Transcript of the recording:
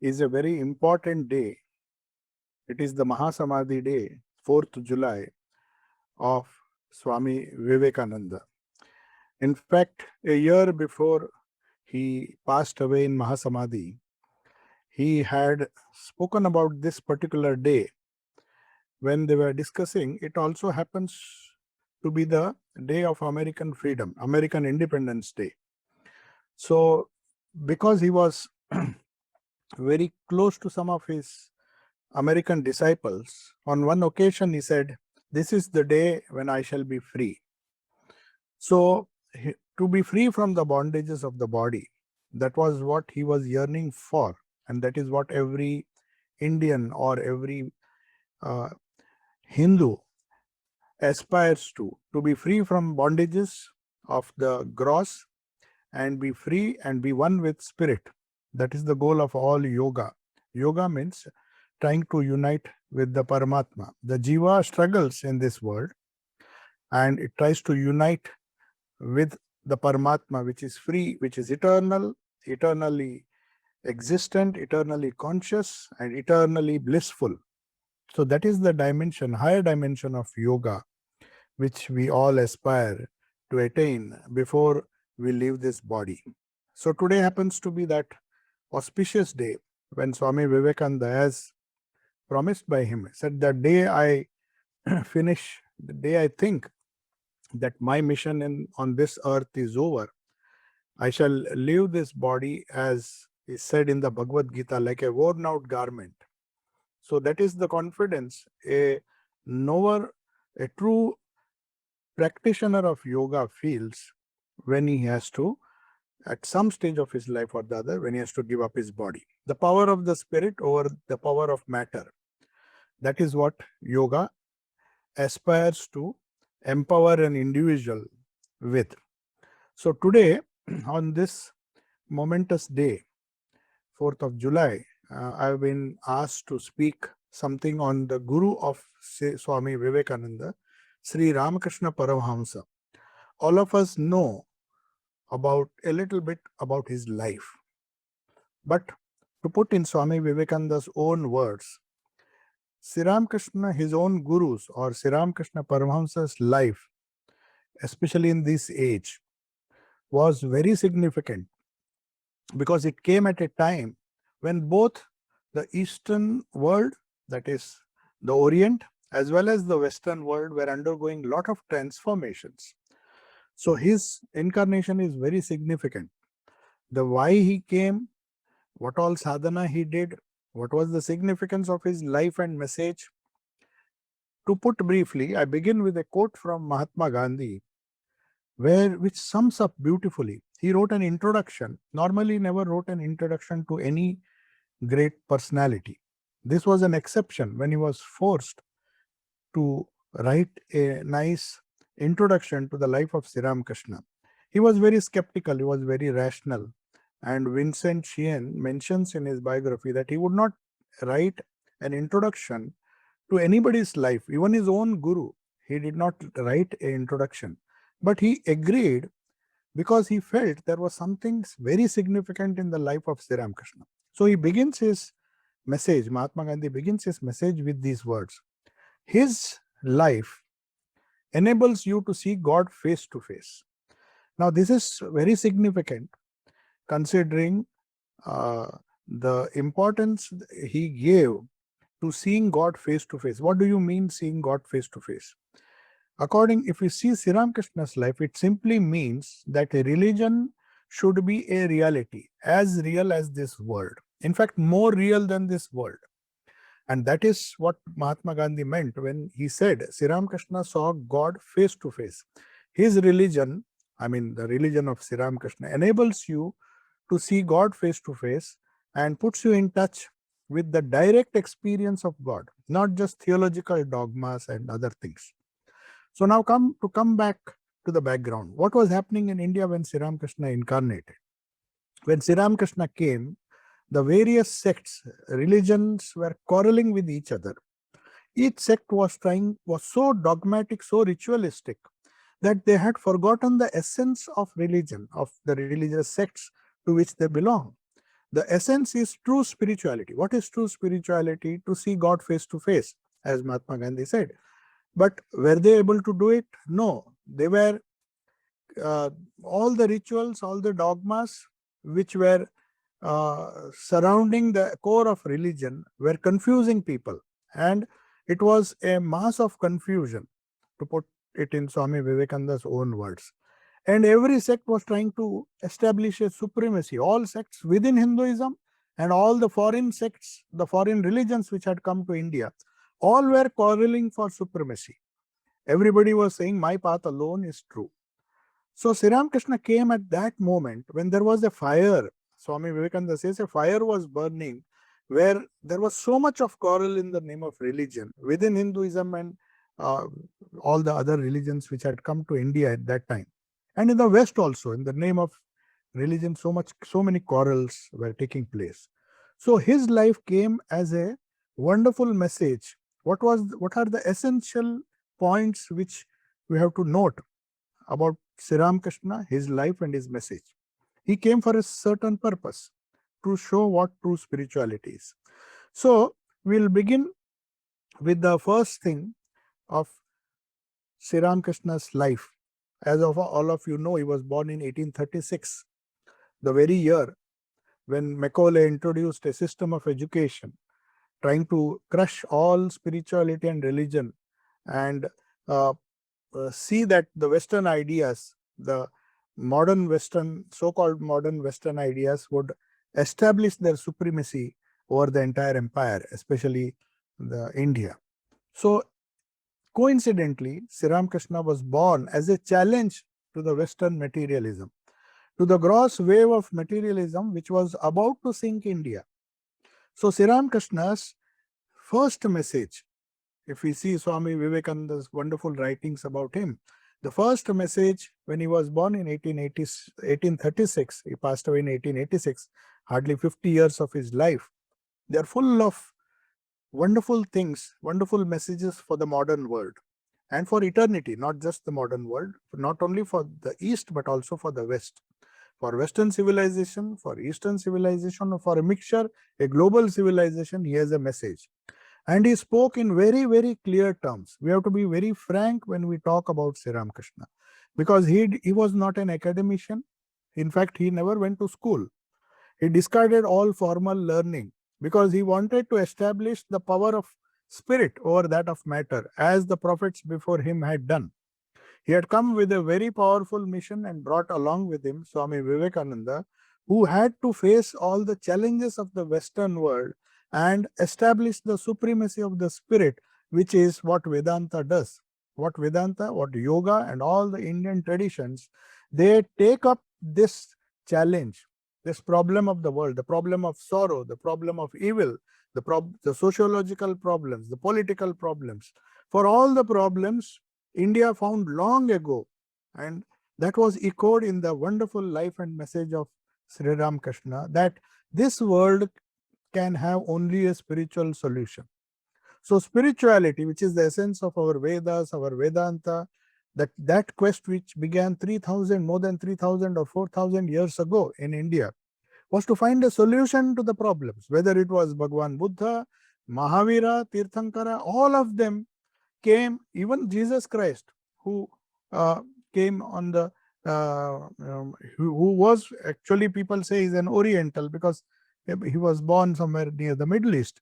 is a very important day. It is the Mahasamadhi day, 4th July of Swami Vivekananda. In fact, a year before he passed away in Mahasamadhi, he had spoken about this particular day when they were discussing. It also happens to be the day of American freedom, American Independence Day. So, because he was very close to some of his American disciples, on one occasion he said, "This is the day when I shall be free." So, to be free from the bondages of the body, that was what he was yearning for, and that is what every Indian or every uh, Hindu aspires to be free from bondages of the gross and be free and be one with spirit. That is the goal of all yoga. Yoga means trying to unite with the Paramatma. The Jiva struggles in this world and it tries to unite with the Paramatma, which is free, which is eternal, eternally existent, eternally conscious, and eternally blissful. So that is the dimension, higher dimension of yoga, which we all aspire to attain before we leave this body. So today happens to be that auspicious day when Swami Vivekananda, as promised by him, said, "The day I finish, the day I think that my mission on this earth is over, I shall leave this body," as is said in the Bhagavad Gita, like a worn out garment. So that is the confidence a knower, a true practitioner of yoga feels when he has to, at some stage of his life or the other, when he has to give up his body. The power of the spirit over the power of matter. That is what yoga aspires to empower an individual with. So today, on this momentous day, 4th of July, I've been asked to speak something on the Guru of Swami Vivekananda, Sri Ramakrishna Paramahamsa. All of us know about a little bit about his life. But to put in Swami Vivekananda's own words, Sri Ramakrishna, his own gurus, or Sri Ramakrishna Paramahamsa's life, especially in this age, was very significant because it came at a time when both the Eastern world, that is the Orient, as well as the Western world were undergoing a lot of transformations. So his incarnation is very significant. The why he came, what all sadhana he did, what was the significance of his life and message. To put briefly, I begin with a quote from Mahatma Gandhi, which sums up beautifully. He wrote an introduction. Normally, never wrote an introduction to any great personality. This was an exception when he was forced to write a nice introduction to the life of Sri Ramakrishna. He was very skeptical, he was very rational. And Vincent Sheehan mentions in his biography that he would not write an introduction to anybody's life, even his own guru. He did not write an introduction. But he agreed because he felt there was something very significant in the life of Sri Ramakrishna. So he begins his message, Mahatma Gandhi begins his message with these words. His life enables you to see God face to face. Now, this is very significant considering the importance he gave to seeing God face to face. What do you mean seeing God face to face? If you see Sri Ramakrishna's life, it simply means that a religion should be a reality, as real as this world. In fact, more real than this world. And that is what Mahatma Gandhi meant when he said Sri Ramakrishna saw God face to face. His religion, the religion of Sri Ramakrishna, enables you to see God face to face and puts you in touch with the direct experience of God, not just theological dogmas and other things. So now come back to the background. What was happening in India when Sri Ramakrishna incarnated? When Sri Ramakrishna came, the various sects, religions were quarreling with each other. Each sect was so dogmatic, so ritualistic, that they had forgotten the essence of religion, of the religious sects to which they belong. The essence is true spirituality. What is true spirituality? To see God face to face, as Mahatma Gandhi said. But were they able to do it? No. They were uh, all the rituals, all the dogmas which were surrounding the core of religion were confusing people. And it was a mass of confusion, to put it in Swami Vivekananda's own words. And every sect was trying to establish a supremacy. All sects within Hinduism and all the foreign sects, the foreign religions which had come to India, all were quarreling for supremacy. Everybody was saying, my path alone is true. So Sri Ramakrishna came at that moment when there was a fire. Swami Vivekananda says a fire was burning where there was so much of quarrel in the name of religion within Hinduism and uh, all the other religions which had come to India at that time. And in the West also, in the name of religion, so many quarrels were taking place. So his life came as a wonderful message. What are the essential points which we have to note about Sri Ramakrishna, his life and his message? He came for a certain purpose, to show what true spirituality is. So we'll begin with the first thing of Sri Ramakrishna's life. As of all of you know, he was born in 1836, the very year when Macaulay introduced a system of education trying to crush all spirituality and religion and uh, see that the Western ideas, the modern Western, so-called modern Western ideas would establish their supremacy over the entire empire, especially the India. So coincidentally, Sri Ramakrishna was born as a challenge to the Western materialism, to the gross wave of materialism which was about to sink India. So Sri Ramakrishna's first message, if we see Swami Vivekananda's wonderful writings about him, the first message when he was born in 1836, he passed away in 1886, hardly 50 years of his life. They are full of wonderful things, wonderful messages for the modern world and for eternity, not just the modern world, not only for the East, but also for the West. For Western civilization, for Eastern civilization, or for a mixture, a global civilization, he has a message. And he spoke in very, very clear terms. We have to be very frank when we talk about Sri Ramakrishna, because he was not an academician. In fact, he never went to school. He discarded all formal learning because he wanted to establish the power of spirit over that of matter, as the prophets before him had done. He had come with a very powerful mission and brought along with him Swami Vivekananda, who had to face all the challenges of the Western world and establish the supremacy of the spirit, which is what Vedanta does. What Vedanta, what yoga and all the Indian traditions, they take up this challenge, this problem of the world, the problem of sorrow, the problem of evil, the sociological problems, the political problems. For all the problems, India found long ago, and that was echoed in the wonderful life and message of Sri Ramakrishna, that this world can have only a spiritual solution. So spirituality, which is the essence of our Vedas, our Vedanta, that quest which began 3,000, more than 3,000 or 4,000 years ago in India, was to find a solution to the problems, whether it was Bhagwan Buddha, Mahavira, Tirthankara, all of them came, even Jesus Christ, who came on the, who was actually, people say, is an Oriental because he was born somewhere near the Middle East.